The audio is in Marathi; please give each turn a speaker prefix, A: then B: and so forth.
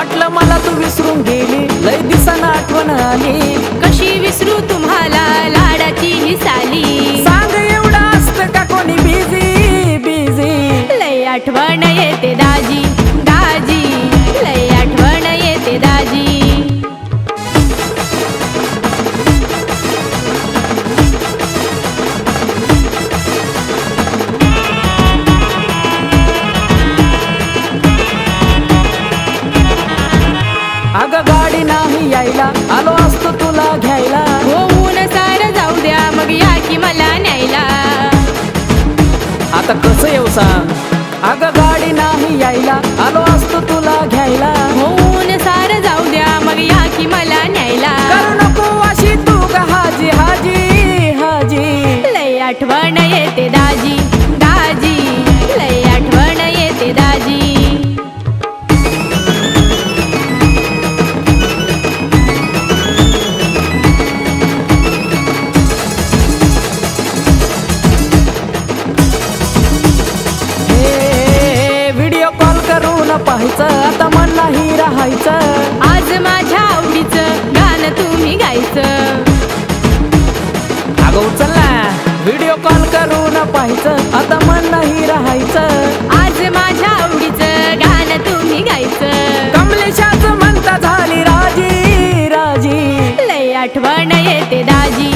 A: वाटलं मला तू विसरून गेली, लय दिसाना आठवण आली.
B: कशी विसरू तुम्हाला लाडाची ही साली.
A: सांग एवढं असतं का कोणी बिझी बिझी.
B: लय आठवण येते दाजी दाजी, लय आठवण येते दाजी.
A: अगं गाडी नाही यायला, आलो असतो तुला घ्यायला.
B: होऊन सारं जाऊ द्या, मग या की मला न्यायला.
A: आता कसं येऊ सांग. अगं गाडी नाही यायला, आलो असतो तुला घ्यायला.
B: होऊन सारं जाऊ द्या, मग या की मला न्यायला.
A: करू नको अशी तू ग हाजी हाजी हाजी.
B: लय आठवण येते दाजी दाजी, लय आठवण येते दाजी.
A: व्हिडिओ कॉल करून पाहायचं, आता मन नाही राहायचं.
B: आज माझ्या आवडीचं गाणं तुम्ही गायचं.
A: अगं उचल ना, व्हिडिओ कॉल करून पाहायचं, आता मन नाही राहायचं.
B: आज माझ्या आवडीचं गाणं तुम्ही गायचं.
A: कमलेशाच म्हणता झाली राजी राजी.
B: लय आठवण येते दाजी